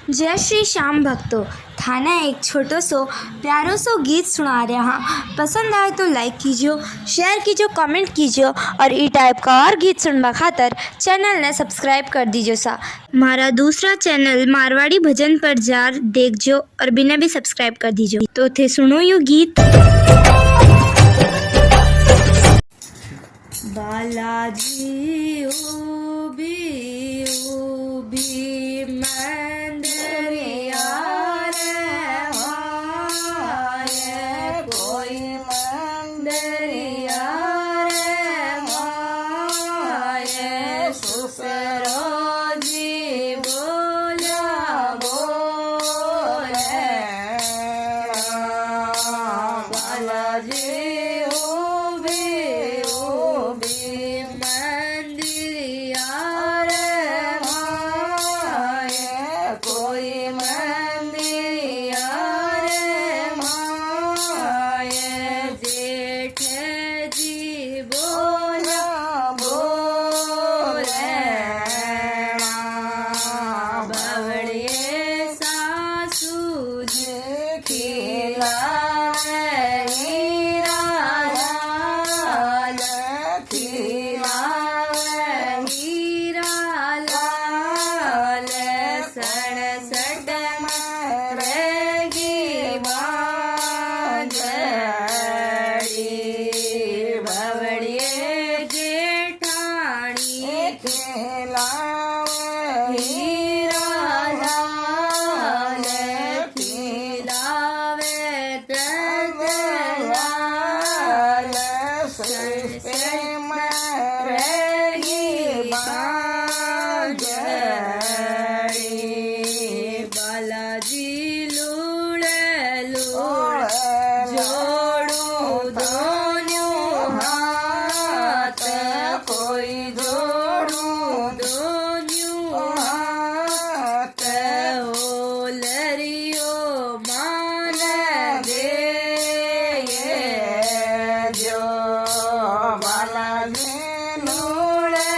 जय श्री श्याम भक्तों। थाना एक छोटो सो प्यारो सो गीत सुना रहा। पसंद आए तो लाइक कीजिए, शेयर कीजिए, कमेंट कीजिए और ई टाइप का और गीत सुनवा खातर चैनल ने सब्सक्राइब कर दीजिए सा। हमारा दूसरा चैनल मारवाड़ी भजन पर जार देखजो और बिना भी सब्सक्राइब कर दीजिए। तो थे सुनो यू गीत। बालाजी उभी उभी मंदिरिया रे माये, कोई मंदिरिया रे माये, सुसरो जी बोला बोले बालाजी बालाजी लूड़े लूड़ जोड़ू दोनों हाथ, कोई जोड़ू दोनों हाथ, हो लरियो मान दे जो बालाजी लूड़े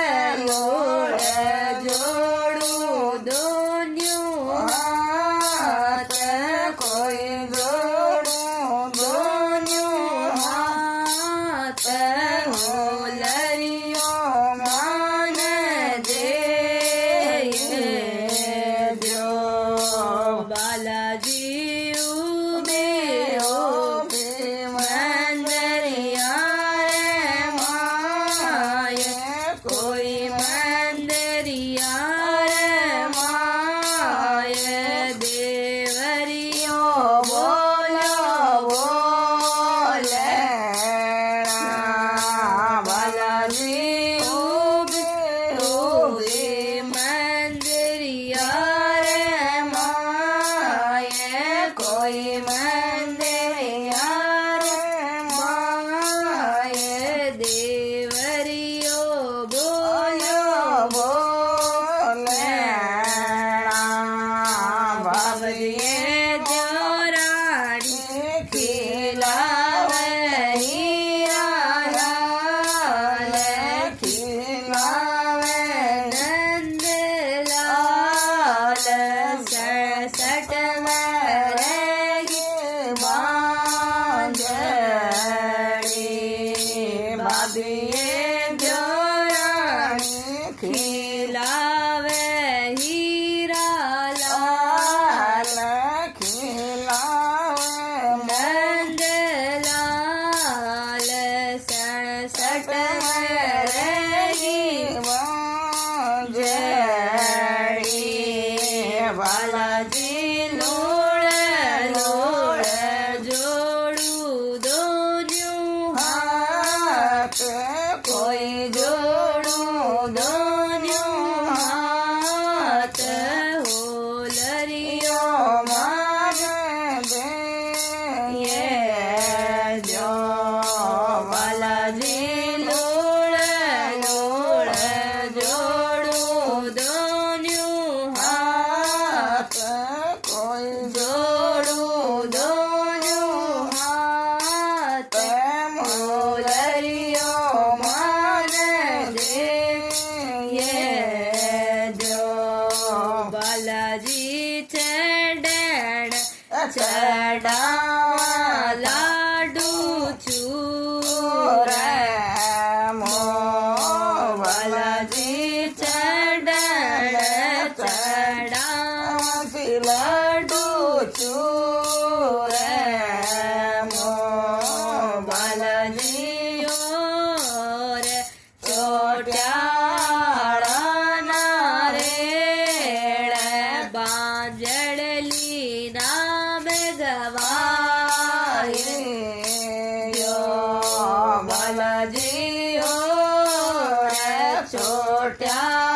लूड़े जोड़ू दोनों हाथ, कोई जोड़ू दोनों हाथ, हो लरियो मान दे जो बालाजी उबे उबे मंदिरिया रे माये, कोई मंदिरिया रे माये, देवरियो बोलो बोले बालाजी उबे उबे मंदिरिया रे माये, कोई मंदिरिया रे माये, देवरियो बोलो बोले बाबरिये जोराड़ी खिलावे हीरा लाल, खिलावे नंद लाल, सड़सठ में रहेगी बांझड़ी, बाबिये जोराड़ी खिलावे हीरा लाल, खिलावे नंद लाल, सड़सठ में रहेगी बांझड़ी, बालाजी लोड़े लोड़े जोड़ू दोनों हाथ, कोई जोड़ू दोनों हाथ, हो लरियो मान दे जो बालाजी लोड़े लोड़े जोड़ू दोनों हाथ, ચડણ ચડાવા લાડુ ચૂરે મોવાલાજી ચડણ ચડાવા લાડુ ચૂરે મોવાલાજી રે ચોટ્યાળાના રેડે બાંજડલી નામ ગવાય બાલાજી રે ચોટ્યા